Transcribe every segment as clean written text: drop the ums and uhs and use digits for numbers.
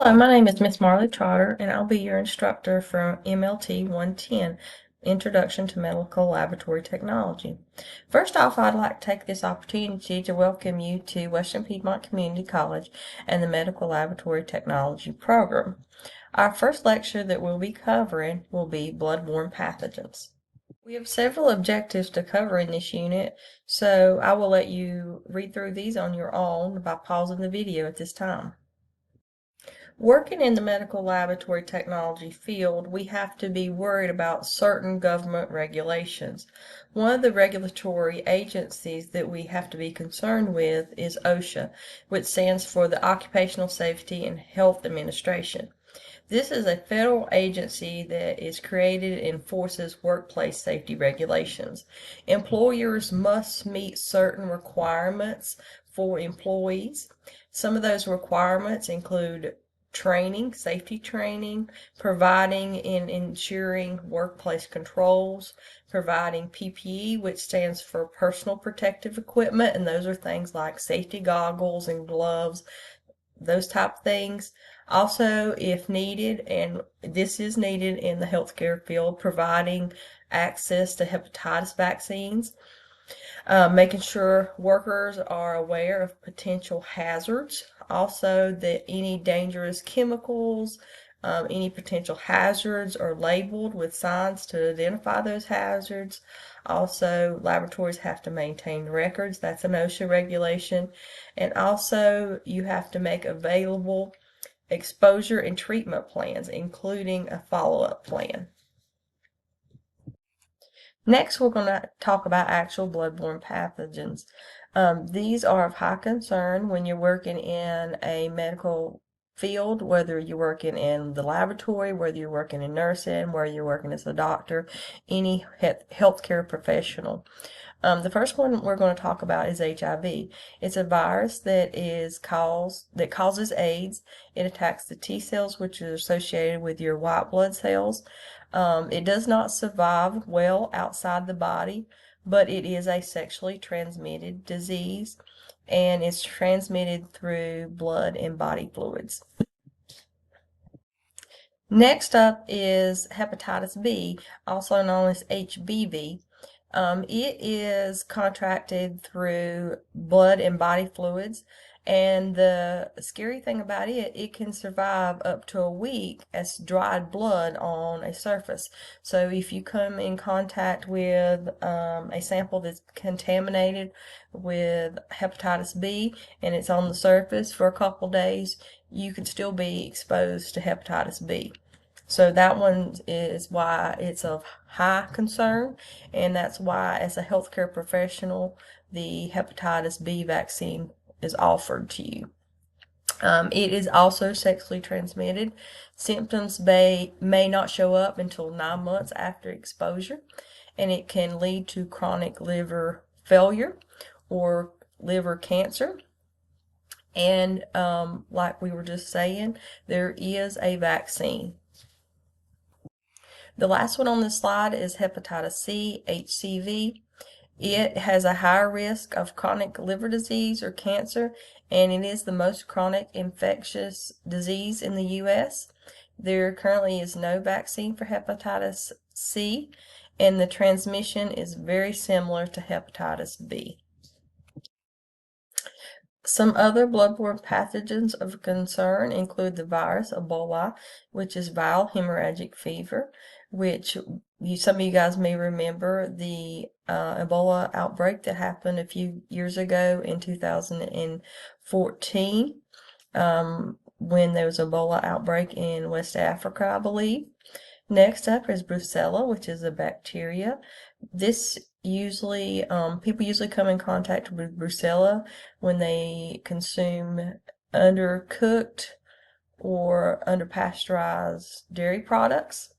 Hello, my name is Miss Marley-Trotter, and I'll be your instructor from MLT 110, Introduction to Medical Laboratory Technology. First off, I'd like to take this opportunity to welcome you to Western Piedmont Community College and the Medical Laboratory Technology program. Our first lecture that we'll be covering will be blood-borne pathogens. We have several objectives to cover in this unit, so I will let you read through these on your own by pausing the video at this time. Working in the medical laboratory technology field, we have to be worried about certain government regulations. One of the regulatory agencies that we have to be concerned with is OSHA, which stands for the Occupational Safety and Health Administration. This is a federal agency that is created and enforces workplace safety regulations. Employers must meet certain requirements for employees. Some of those requirements include training, safety training, providing and ensuring workplace controls, providing PPE, which stands for personal protective equipment, and those are things like safety goggles and gloves, those type of things. Also, if needed, and this is needed in the healthcare field, providing access to hepatitis vaccines, making sure workers are aware of potential hazards, also that any dangerous chemicals, any potential hazards are labeled with signs to identify those hazards. Also, laboratories have to maintain records. That's an OSHA regulation. And also, you have to make available exposure and treatment plans, including a follow-up plan. Next, we're going to talk about actual blood-borne pathogens. These are of high concern when you're working in a medical field, whether you're working in the laboratory, whether you're working in nursing, whether you're working as a doctor, any healthcare professional. The first one we're going to talk about is HIV. It's a virus that causes AIDS. It attacks the T cells, which are associated with your white blood cells. It does not survive well outside the body, but it is a sexually transmitted disease, and it's transmitted through blood and body fluids. Next up is hepatitis B, also known as HBV. It is contracted through blood and body fluids, and the scary thing about it, it can survive up to a week as dried blood on a surface. So if you come in contact with a sample that's contaminated with hepatitis B and it's on the surface for a couple days, you could still be exposed to hepatitis B. So that one is why it's of high concern, and that's why as a healthcare professional, the hepatitis B vaccine is offered to you. It is also sexually transmitted. Symptoms may not show up until 9 months after exposure, and it can lead to chronic liver failure or liver cancer. And like we were just saying, there is a vaccine. The last one on this slide is hepatitis C, HCV. It has a higher risk of chronic liver disease or cancer, and it is the most chronic infectious disease in the U.S. There currently is no vaccine for hepatitis C, and the transmission is very similar to hepatitis B. Some other blood-borne pathogens of concern include the virus Ebola, which is viral hemorrhagic fever, which some of you guys may remember the Ebola outbreak that happened a few years ago in 2014 when there was an Ebola outbreak in West Africa, I believe. Next up is Brucella, which is a bacteria. This usually, people usually come in contact with Brucella when they consume undercooked or underpasteurized dairy products.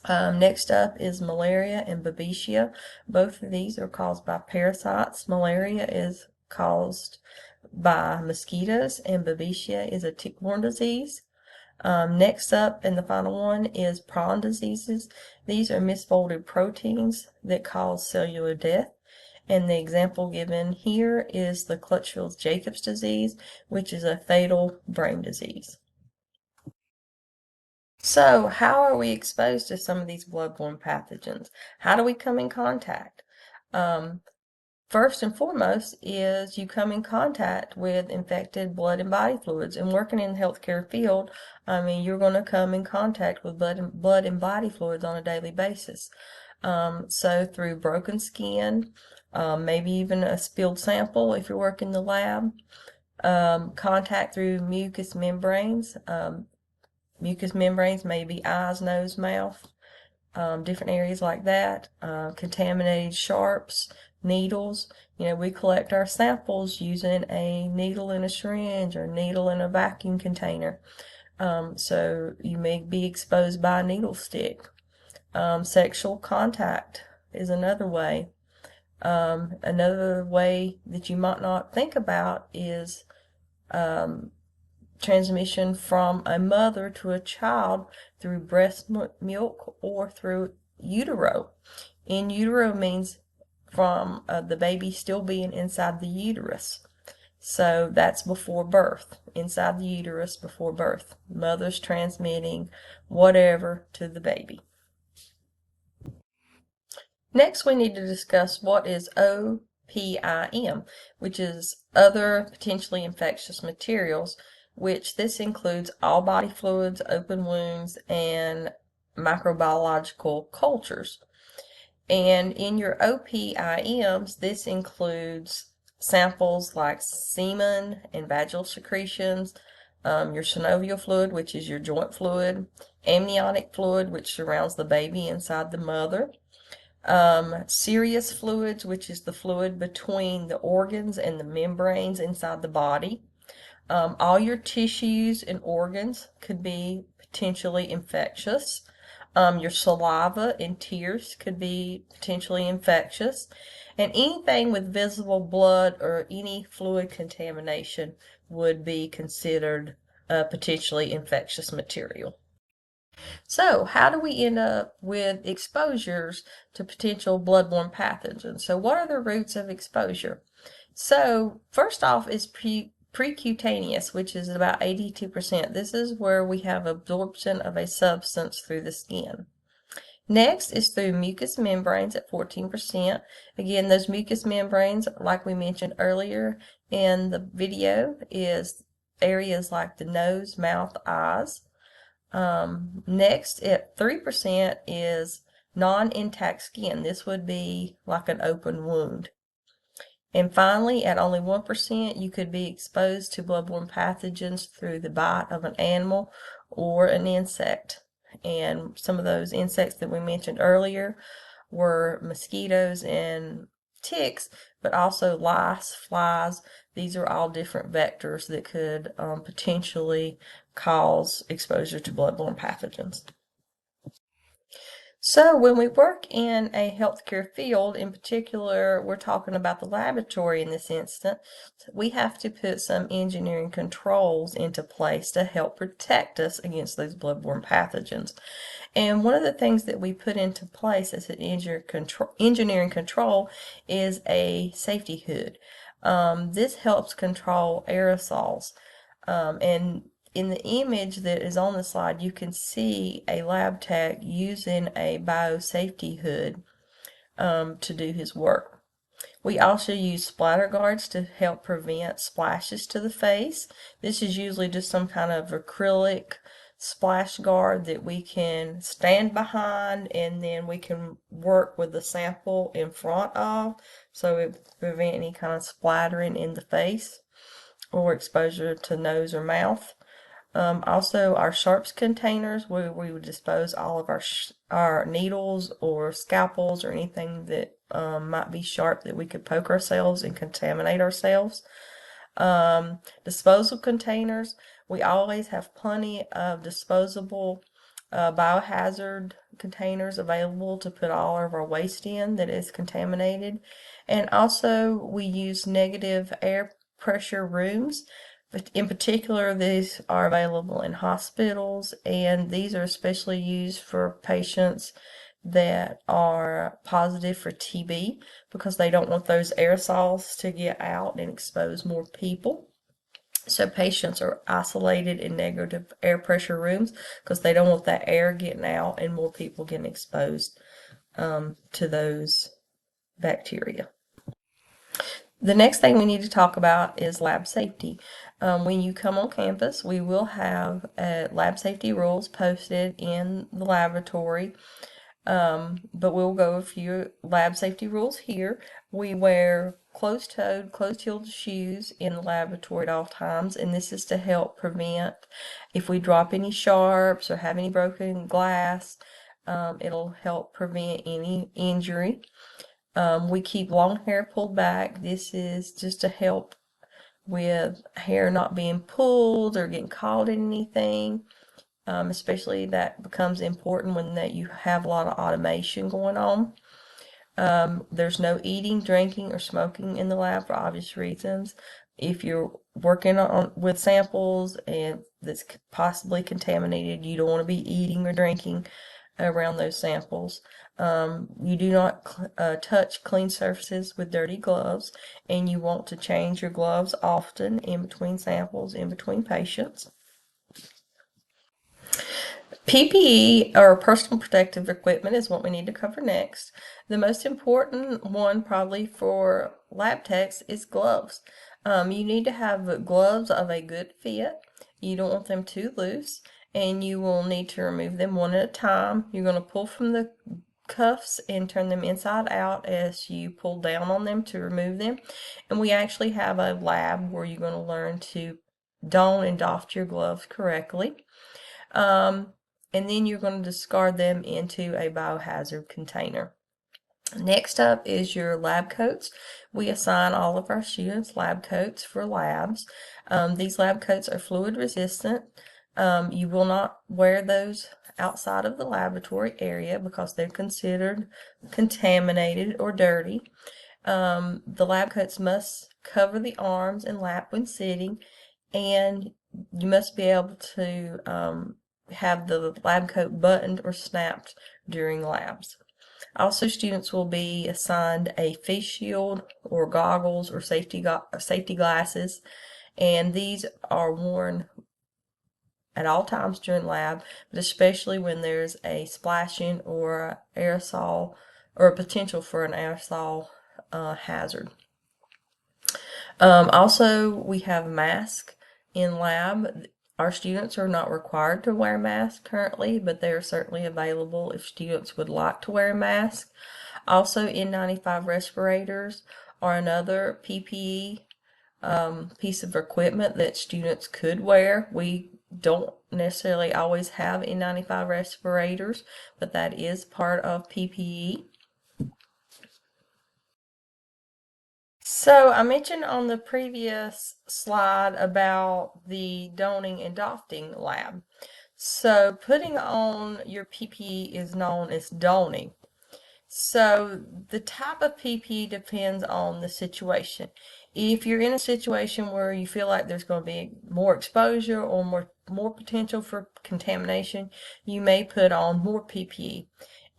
Next up is malaria and babesia. Both of these are caused by parasites. Malaria is caused by mosquitoes, and babesia is a tick-borne disease. Next up, and the final one, is prawn diseases. These are misfolded proteins that cause cellular death. And the example given here is the Creutzfeldt-Jacobs disease, which is a fatal brain disease. So, how are we exposed to some of these bloodborne pathogens? How do we come in contact? Um, First and foremost is you come in contact with infected blood and body fluids. And working in the healthcare field, I mean, you're going to come in contact with blood and body fluids on a daily basis. So through broken skin, maybe even a spilled sample if you work in the lab, contact through mucous membranes. Mucous membranes may be eyes, nose, mouth, different areas like that. Contaminated sharps, needles. You know, we collect our samples using a needle in a syringe or needle in a vacuum container. So you may be exposed by a needle stick. Sexual contact is another way. Another way that you might not think about is transmission from a mother to a child through breast milk or through utero. In utero means from the baby still being inside the uterus. So that's before birth, inside the uterus before birth. Mother's transmitting whatever to the baby. Next, we need to discuss what is OPIM, which is other potentially infectious materials, which this includes all body fluids, open wounds, and microbiological cultures. And in your OPIMs, this includes samples like semen and vaginal secretions, your synovial fluid, which is your joint fluid, amniotic fluid, which surrounds the baby inside the mother, serous fluids, which is the fluid between the organs and the membranes inside the body. All your tissues and organs could be potentially infectious. Your saliva and tears could be potentially infectious. And anything with visible blood or any fluid contamination would be considered potentially infectious material. So, how do we end up with exposures to potential bloodborne pathogens? So, what are the routes of exposure? So, first off is precutaneous, which is about 82%. This is where we have absorption of a substance through the skin. Next is through mucous membranes at 14%. Again, those mucous membranes, like we mentioned earlier in the video, is areas like the nose, mouth, eyes. Next at 3% is non-intact skin. This would be like an open wound. And finally, at only 1%, you could be exposed to bloodborne pathogens through the bite of an animal or an insect. And some of those insects that we mentioned earlier were mosquitoes and ticks, but also lice, flies. These are all different vectors that could potentially cause exposure to bloodborne pathogens. So when we work in a healthcare field, in particular, we're talking about the laboratory in this instance, we have to put some engineering controls into place to help protect us against those bloodborne pathogens. And one of the things that we put into place as an engineering control is a safety hood. This helps control aerosols. And in the image that is on the slide, you can see a lab tech using a biosafety hood to do his work. We also use splatter guards to help prevent splashes to the face. This is usually just some kind of acrylic splash guard that we can stand behind, and then we can work with the sample in front of, so it prevent any kind of splattering in the face or exposure to nose or mouth. Also, our sharps containers, where we would dispose all of our needles or scalpels or anything that might be sharp that we could poke ourselves and contaminate ourselves. Disposal containers, we always have plenty of disposable biohazard containers available to put all of our waste in that is contaminated. And also, we use negative air pressure rooms. But in particular, these are available in hospitals, and these are especially used for patients that are positive for TB because they don't want those aerosols to get out and expose more people. So patients are isolated in negative air pressure rooms because they don't want that air getting out and more people getting exposed to those bacteria. The next thing we need to talk about is lab safety. When you come on campus, we will have lab safety rules posted in the laboratory. But we'll go a few lab safety rules here. We wear closed-toed, closed-heeled shoes in the laboratory at all times, and this is to help prevent if we drop any sharps or have any broken glass. It'll help prevent any injury. We keep long hair pulled back. This is just to help with hair not being pulled or getting caught in anything. Especially that becomes important when you have a lot of automation going on. There's no eating, drinking, or smoking in the lab for obvious reasons. If you're working with samples and that's possibly contaminated, you don't want to be eating or drinking around those samples. You do not touch clean surfaces with dirty gloves, and you want to change your gloves often in between samples, in between patients. PPE, or personal protective equipment, is what we need to cover next. The most important one probably for lab techs is gloves. You need to have gloves of a good fit. You don't want them too loose, and you will need to remove them one at a time. You're going to pull from the cuffs and turn them inside out as you pull down on them to remove them. And we actually have a lab where you're going to learn to don and doff your gloves correctly. And then you're going to discard them into a biohazard container. Next up is your lab coats. We assign all of our students lab coats for labs. These lab coats are fluid resistant. You will not wear those outside of the laboratory area because they're considered contaminated or dirty. The lab coats must cover the arms and lap when sitting, and you must be able to have the lab coat buttoned or snapped during labs. Also, students will be assigned a face shield or goggles or safety glasses, and these are worn at all times during lab, but especially when there's a splashing or aerosol or a potential for an aerosol hazard. Also, we have masks in lab. Our students are not required to wear masks currently, but they are certainly available if students would like to wear a mask. Also, N95 respirators are another PPE piece of equipment that students could wear. We don't necessarily always have N95 respirators, but that is part of PPE. So I mentioned on the previous slide about the donning and doffing lab. So putting on your PPE is known as donning. So the type of PPE depends on the situation. If you're in a situation where you feel like there's going to be more exposure or more potential for contamination, you may put on more PPE.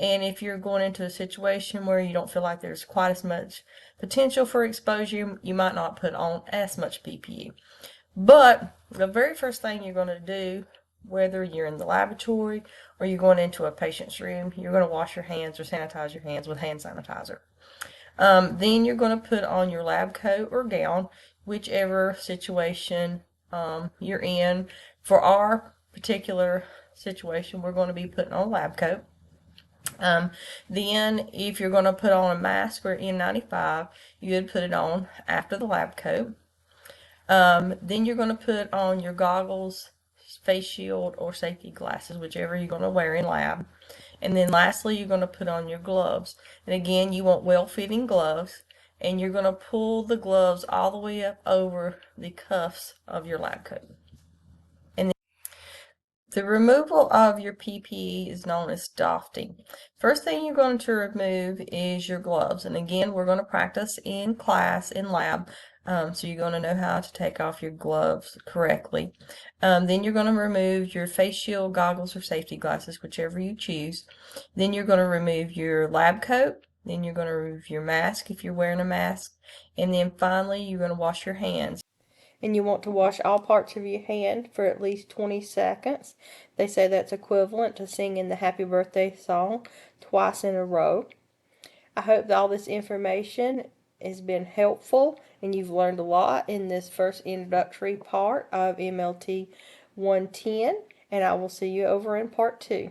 And if you're going into a situation where you don't feel like there's quite as much potential for exposure, you might not put on as much PPE. But the very first thing you're going to do, whether you're in the laboratory or you're going into a patient's room, you're going to wash your hands or sanitize your hands with hand sanitizer. Then you're going to put on your lab coat or gown, whichever situation you're in. For our particular situation, we're going to be putting on a lab coat. Then if you're going to put on a mask or N95, you would put it on after the lab coat. Then you're going to put on your goggles, face shield, or safety glasses, whichever you're going to wear in lab. And then lastly, you're going to put on your gloves. And again, you want well-fitting gloves, and you're going to pull the gloves all the way up over the cuffs of your lab coat. The removal of your PPE is known as doffing. First thing you're going to remove is your gloves. And again, we're going to practice in class, in lab, so you're going to know how to take off your gloves correctly. Then you're going to remove your face shield, goggles, or safety glasses, whichever you choose. Then you're going to remove your lab coat. Then you're going to remove your mask if you're wearing a mask. And then finally, you're going to wash your hands. And you want to wash all parts of your hand for at least 20 seconds. They say that's equivalent to singing the happy birthday song twice in a row. I hope that all this information has been helpful and you've learned a lot in this first introductory part of MLT 110, and I will see you over in part 2.